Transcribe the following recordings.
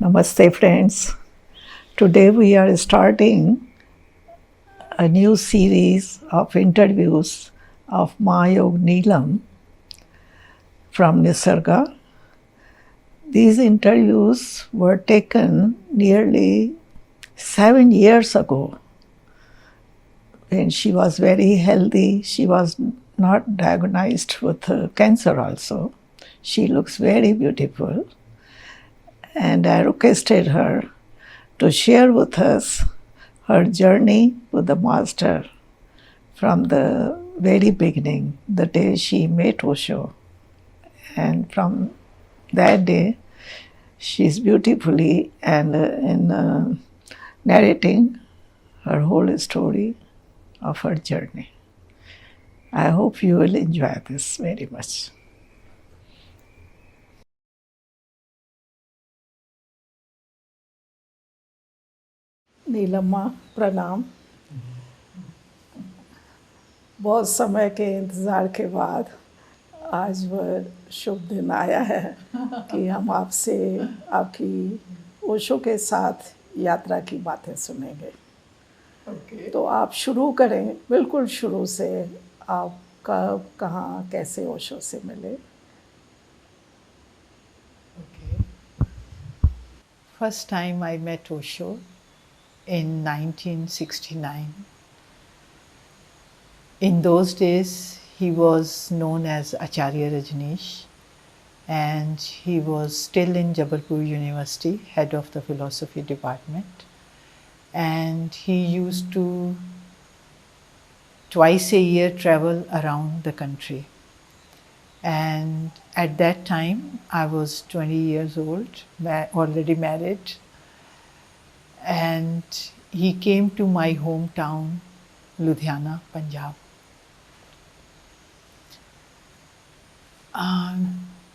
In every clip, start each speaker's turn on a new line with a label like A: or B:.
A: Namaste, friends. Today we are starting a new series of interviews of Mayog Neelam from Nisarga. These interviews were taken nearly 7 years ago when she was very healthy. She was not diagnosed with cancer also. She looks very beautiful. And I requested her to share with us her journey with the Master from the very beginning, the day she met Osho. And from that day, she's beautifully and narrating her whole story of her journey. I hope you will enjoy this very much. Neelamma प्रणाम। बहुत समय के इंतज़ार के बाद आज वह शुभ दिन आया है कि हम आपसे आपकी ओशो के साथ यात्रा की बातें सुनेंगे। तो आप शुरू करें, बिल्कुल शुरू से। आप कब, कहाँ, कैसे ओशो से मिले?
B: First time I met Osho in 1969. In those days, he was known as Acharya Rajneesh, and he was still in Jabalpur University, head of the philosophy department. And he used to twice a year travel around the country. And at that time, I was 20 years old, already married. And he came to my hometown, Ludhiana, Punjab.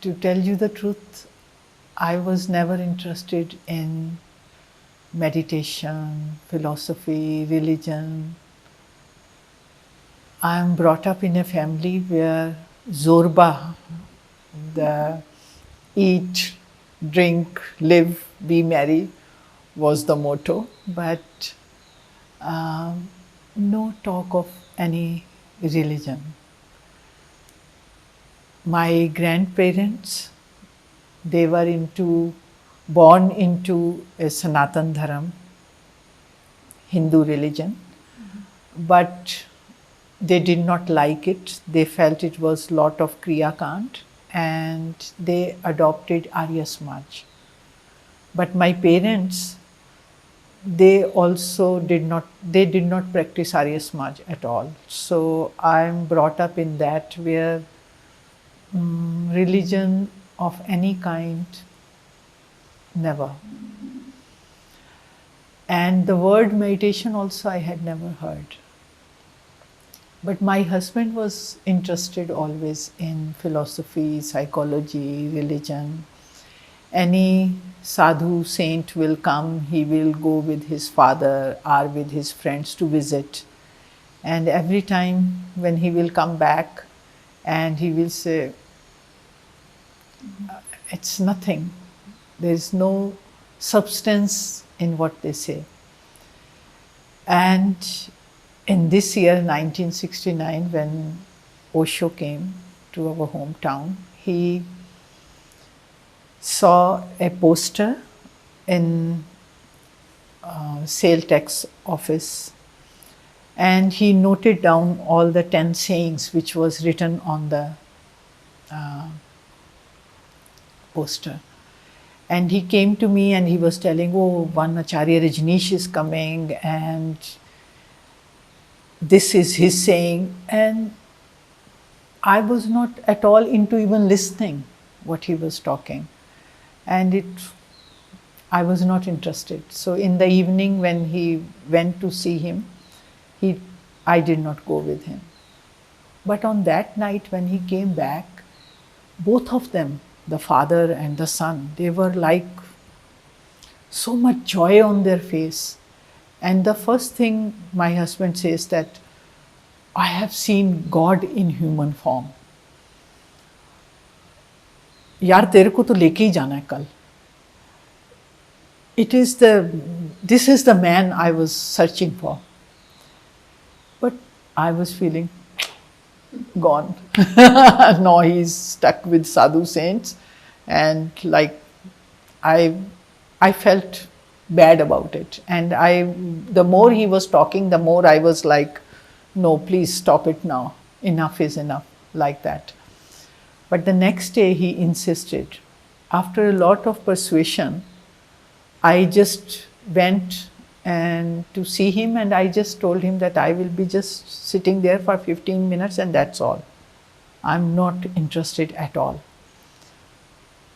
B: To tell you the truth, I was never interested in meditation, philosophy, religion. I am brought up in a family where Zorba, the eat, drink, live, be merry, was the motto, but no talk of any religion. My grandparents, they were born into a Sanatan Dharam, Hindu religion, but they did not like it. They felt it was lot of Kriya Kant, and they adopted Arya Samaj. But my parents, they did not practice Arya Samaj at all. So I am brought up in that where religion of any kind, never. And the word meditation also I had never heard. But my husband was interested always in philosophy, psychology, religion. Any sadhu, saint will come, he will go with his father or with his friends to visit. And every time when he will come back and he will say, it's nothing, there is no substance in what they say. And in this year, 1969, when Osho came to our hometown, he saw a poster in sale tax office, and he noted down all the 10 sayings which was written on the poster. And he came to me and he was telling, oh, one Acharya Rajneesh is coming and this is his saying. And I was not at all into even listening what he was talking. And I was not interested. So in the evening when he went to see him, I did not go with him. But on that night when he came back, both of them, the father and the son, they were like so much joy on their face. And the first thing my husband says that, I have seen God in human form. यार तेरे को तो लेके ही जाना है कल. this is the man I was searching for. But I was feeling gone. No, he's stuck with sadhu saints, and like I felt bad about it. And the more he was talking, the more I was like, no, please stop it now. Enough is enough, like that. But the next day he insisted. After a lot of persuasion, I just went and to see him, and I just told him that I will be just sitting there for 15 minutes and that's all. I'm not interested at all.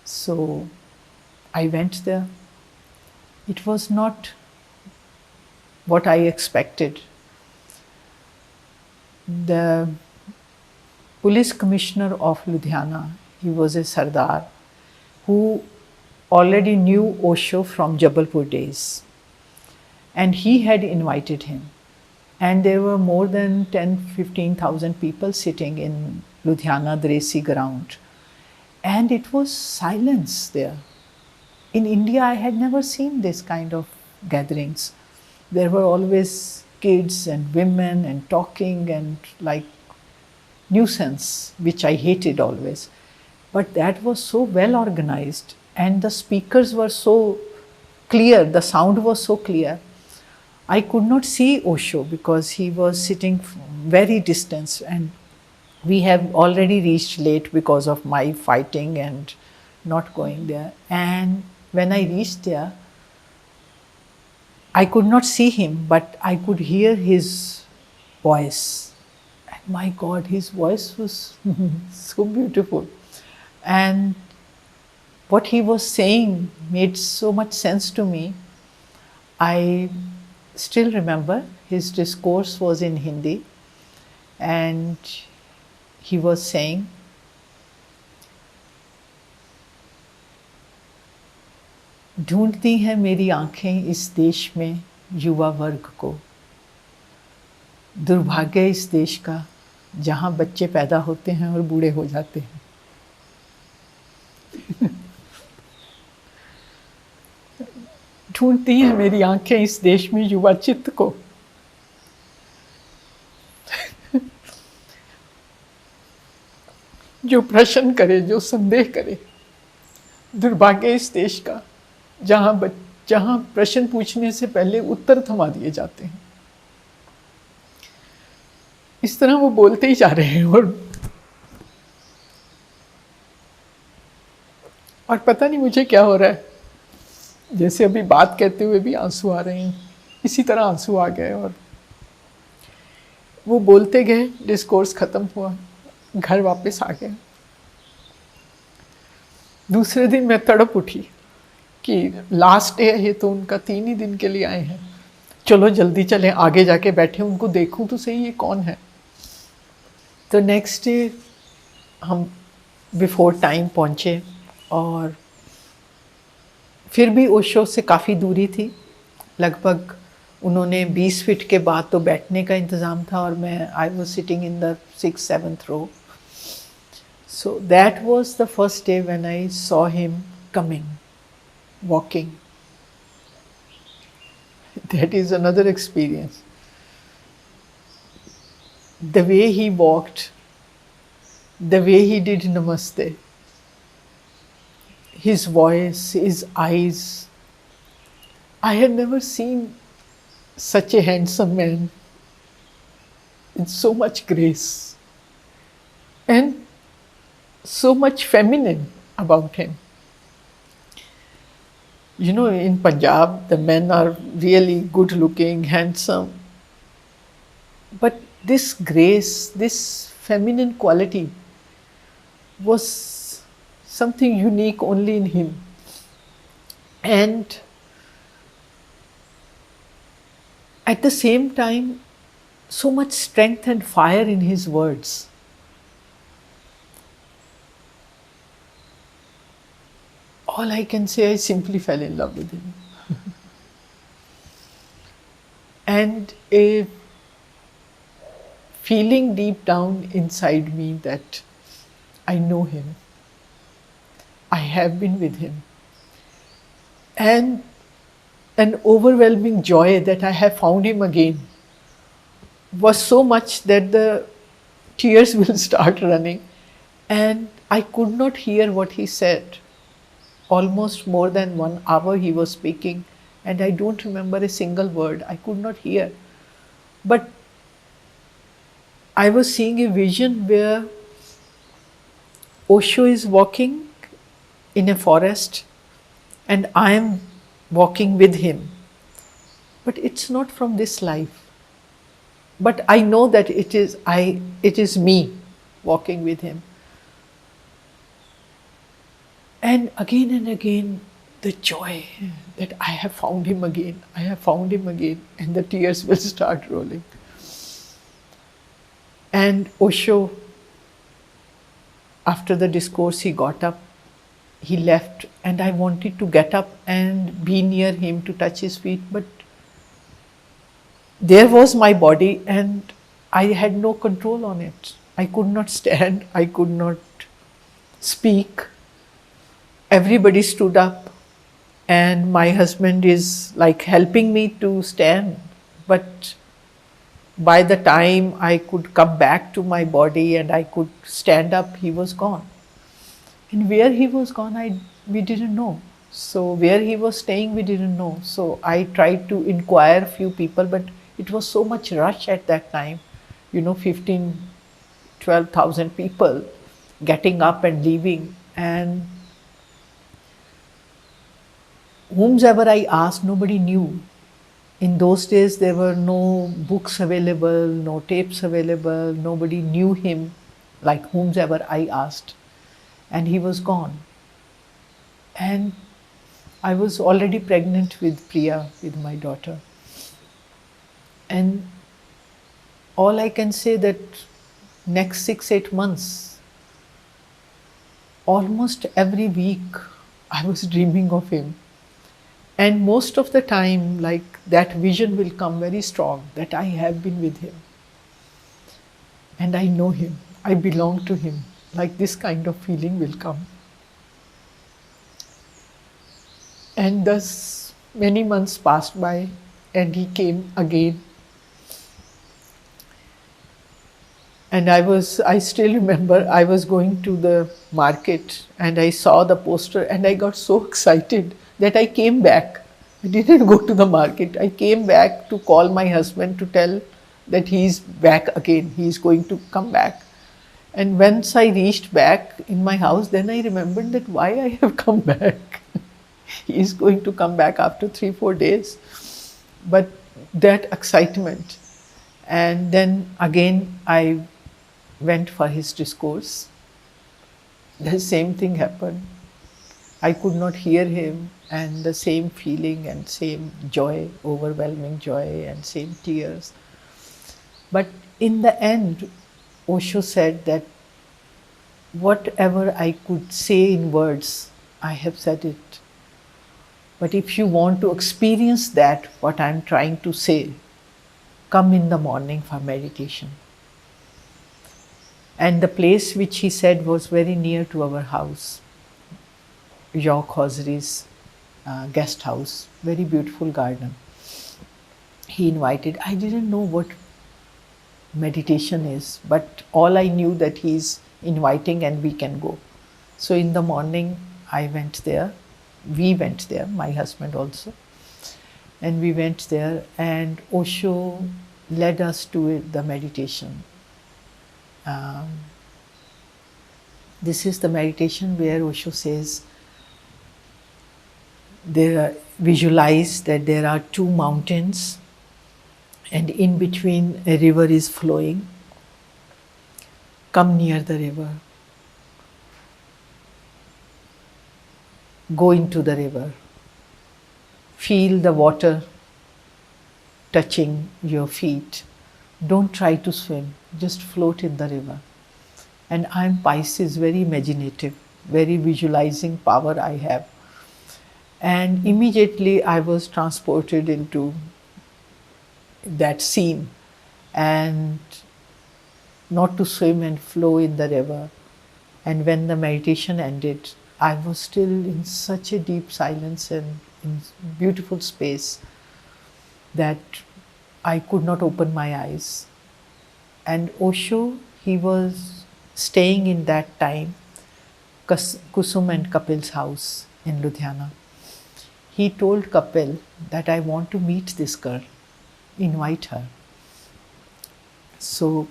B: So I went there. It was not what I expected. The police commissioner of Ludhiana, he was a Sardar who already knew Osho from Jabalpur days. And he had invited him. And there were more than 15,000 people sitting in Ludhiana Dresi ground. And it was silence there. In India, I had never seen this kind of gatherings. There were always kids and women and talking and like nuisance, which I hated always. But that was so well organized, and the speakers were so clear, the sound was so clear. I could not see Osho because he was sitting very distant, and we have already reached late because of my fighting and not going there. And when I reached there, I could not see him, but I could hear his voice. And my God, his voice was so beautiful. And what he was saying made so much sense to me. I still remember his discourse was in Hindi, and he was saying, ढूंढती हैं मेरी आंखें इस देश में युवा वर्ग को, दुर्भाग्य इस देश का जहाँ बच्चे पैदा होते हैं और बूढ़े हो जाते हैं। ढूंढती हैं मेरी आंखें इस देश में युवा चित्त को, जो प्रश्न करे, जो संदेह करे। दुर्भाग्य इस देश का जहाँ प्रश्न पूछने से पहले उत्तर थमा दिए जाते हैं। इस तरह वो बोलते ही जा रहे हैं और पता नहीं मुझे क्या हो रहा है, जैसे अभी बात कहते हुए भी आंसू आ रहे हैं, इसी तरह आंसू आ गए। और वो बोलते गए, डिस्कोर्स खत्म हुआ, घर वापस आ गए। दूसरे दिन मैं तड़प उठी कि लास्ट डे है, तो उनका 3 ही दिन के लिए आए हैं, चलो जल्दी चलें, आगे जाके बैठे उनको देखूं तो सही ये कौन है। तो नेक्स्ट डे हम बिफोर टाइम पहुँचे, और फिर भी ओशो से काफ़ी दूरी थी, लगभग उन्होंने 20 फीट के बाद तो बैठने का इंतज़ाम था, और मैं I was sitting in the 6th-7th row. So that was the first day when I saw him coming, walking. That is another experience. The way he walked, the way he did namaste, his voice, his eyes. I had never seen such a handsome man with so much grace and so much feminine about him. You know, in Punjab, the men are really good looking, handsome. But this grace, this feminine quality was something unique only in him. And at the same time, so much strength and fire in his words. All I can say, I simply fell in love with him. And a feeling deep down inside me that I know him. I have been with him. And an overwhelming joy that I have found him again was so much that the tears will start running. And I could not hear what he said. Almost more than 1 hour he was speaking, and I don't remember a single word. I could not hear. But I was seeing a vision where Osho is walking in a forest and I am walking with him. But it's not from this life. But I know that it is me walking with him. And again, the joy that I have found him again, I have found him again, and the tears will start rolling. And Osho, after the discourse, he got up, he left, and I wanted to get up and be near him to touch his feet, but there was my body and I had no control on it. I could not stand, I could not speak. Everybody stood up, and my husband is like helping me to stand, but by the time I could come back to my body and I could stand up, he was gone. And where he was gone, we didn't know. So where he was staying, we didn't know. So I tried to inquire a few people, but it was so much rush at that time. 12,000 people getting up and leaving. And whomsoever I asked, nobody knew. In those days, there were no books available, no tapes available, nobody knew him, like whomsoever I asked. And he was gone. And I was already pregnant with Priya, with my daughter. And all I can say that next 6-8 months, almost every week, I was dreaming of him. And most of the time, like that vision will come very strong, that I have been with him. And I know him, I belong to him. Like this kind of feeling will come. And thus many months passed by and he came again. And I still remember I was going to the market and I saw the poster and I got so excited that I came back. I didn't go to the market. I came back to call my husband to tell that he's back again. He's going to come back. And once I reached back in my house, then I remembered that why I have come back. He's going to come back after 3-4 days. But that excitement. And then again I went for his discourse. The same thing happened. I could not hear him, and the same feeling and same joy, overwhelming joy and same tears. But in the end, Osho said that whatever I could say in words, I have said it. But if you want to experience that, what I'm trying to say, come in the morning for meditation. And the place which he said was very near to our house, York Hosiery's guest house, very beautiful garden. He invited, I didn't know what meditation is, but all I knew that he's inviting and we can go. So in the morning I went there, we went there, my husband also, and we went there and Osho led us to the meditation. This is the meditation where Osho says, visualize that there are 2 mountains and in between a river is flowing. Come near the river. Go into the river. Feel the water touching your feet. Don't try to swim, just float in the river. And I'm Pisces, very imaginative, very visualizing power I have. And immediately I was transported into that scene, and not to swim and flow in the river. And when the meditation ended, I was still in such a deep silence and in beautiful space that I could not open my eyes. And Osho, he was staying in that time, Kusum and Kapil's house in Ludhiana. He told Kapil that I want to meet this girl, invite her. So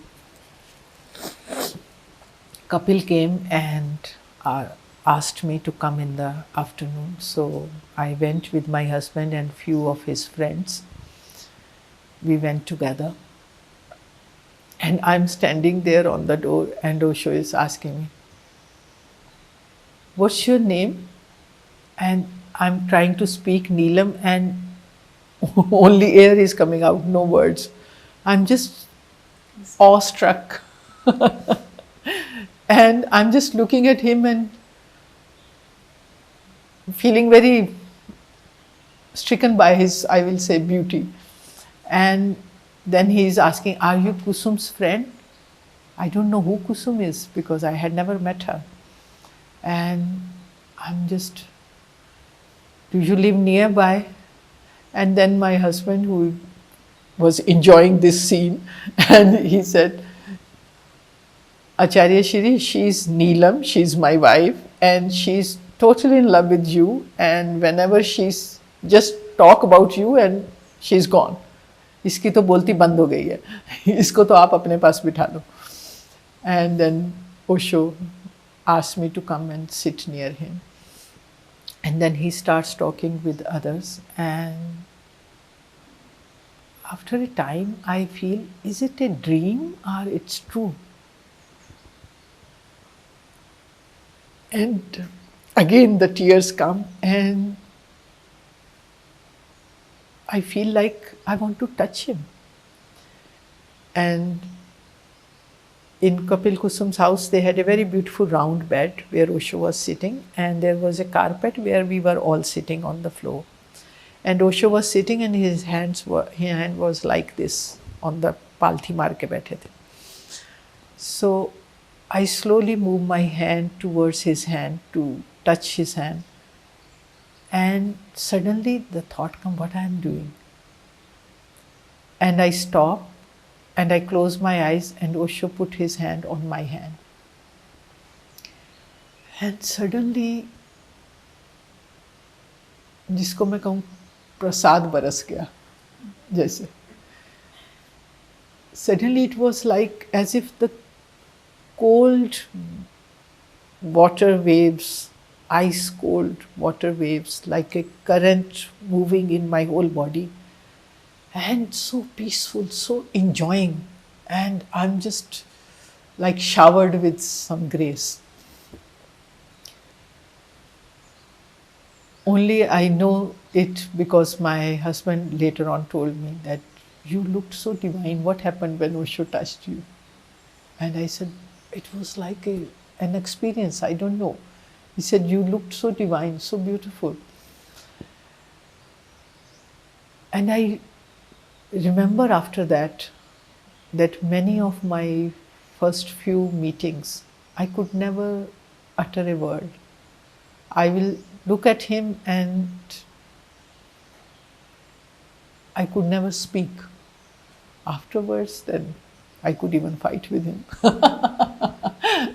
B: Kapil came and asked me to come in the afternoon. So I went with my husband and few of his friends. We went together. And I'm standing there on the door and Osho is asking me, "What's your name?" And I'm trying to speak Neelam and only air is coming out, no words. I'm just awestruck. And I'm just looking at him and feeling very stricken by his, I will say, beauty. And then he's asking, "Are you Kusum's friend?" I don't know who Kusum is because I had never met her. And I'm just, "Do you live nearby?" And then my husband, who was enjoying this scene, and he said, "Acharya Shri, she's Neelam, she's my wife, and she's totally in love with you. And whenever she's just talk about you and she's gone. इसकी तो बोलती बंद हो गई है, इसको तो आप अपने पास बिठा लो." And then Osho asked me to come and sit near him. And then he starts talking with others. And after a time, I feel, is it a dream or it's true? And again the tears come and I feel like I want to touch him. And in Kapil Kusum's house, they had a very beautiful round bed where Osho was sitting, and there was a carpet where we were all sitting on the floor. And Osho was sitting, and his hand was like this on the palthi maar ke baithe the. So I slowly moved my hand towards his hand to touch his hand. And suddenly the thought came, what I am doing? And I stopped and I closed my eyes and Osho put his hand on my hand. And suddenly, जिसको मैं कहूँ प्रसाद बरस गया जैसे. Suddenly it was like as if the cold water waves, ice cold water waves, like a current moving in my whole body, and so peaceful, so enjoying, and I'm just like showered with some grace. Only I know it because my husband later on told me that you looked so divine. What happened when Osho touched you? And I said, it was like an experience, I don't know. He said, you looked so divine, so beautiful. And I remember after that many of my first few meetings, I could never utter a word. I will look at him and I could never speak. Afterwards, then I could even fight with him.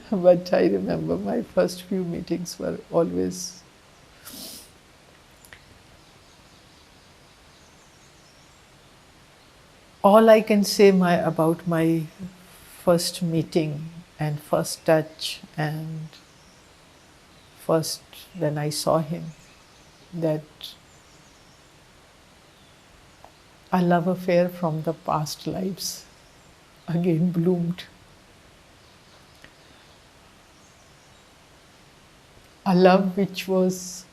B: But I remember my first few meetings were always all I can say about my first meeting and first touch and first when I saw him, that a love affair from the past lives again bloomed. A love which was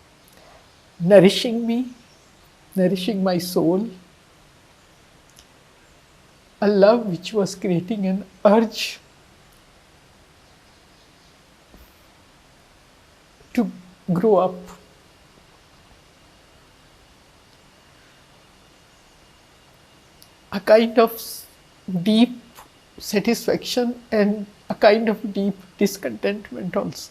B: nourishing me, nourishing my soul. A love which was creating an urge to grow up. A kind of deep satisfaction and a kind of deep discontentment also.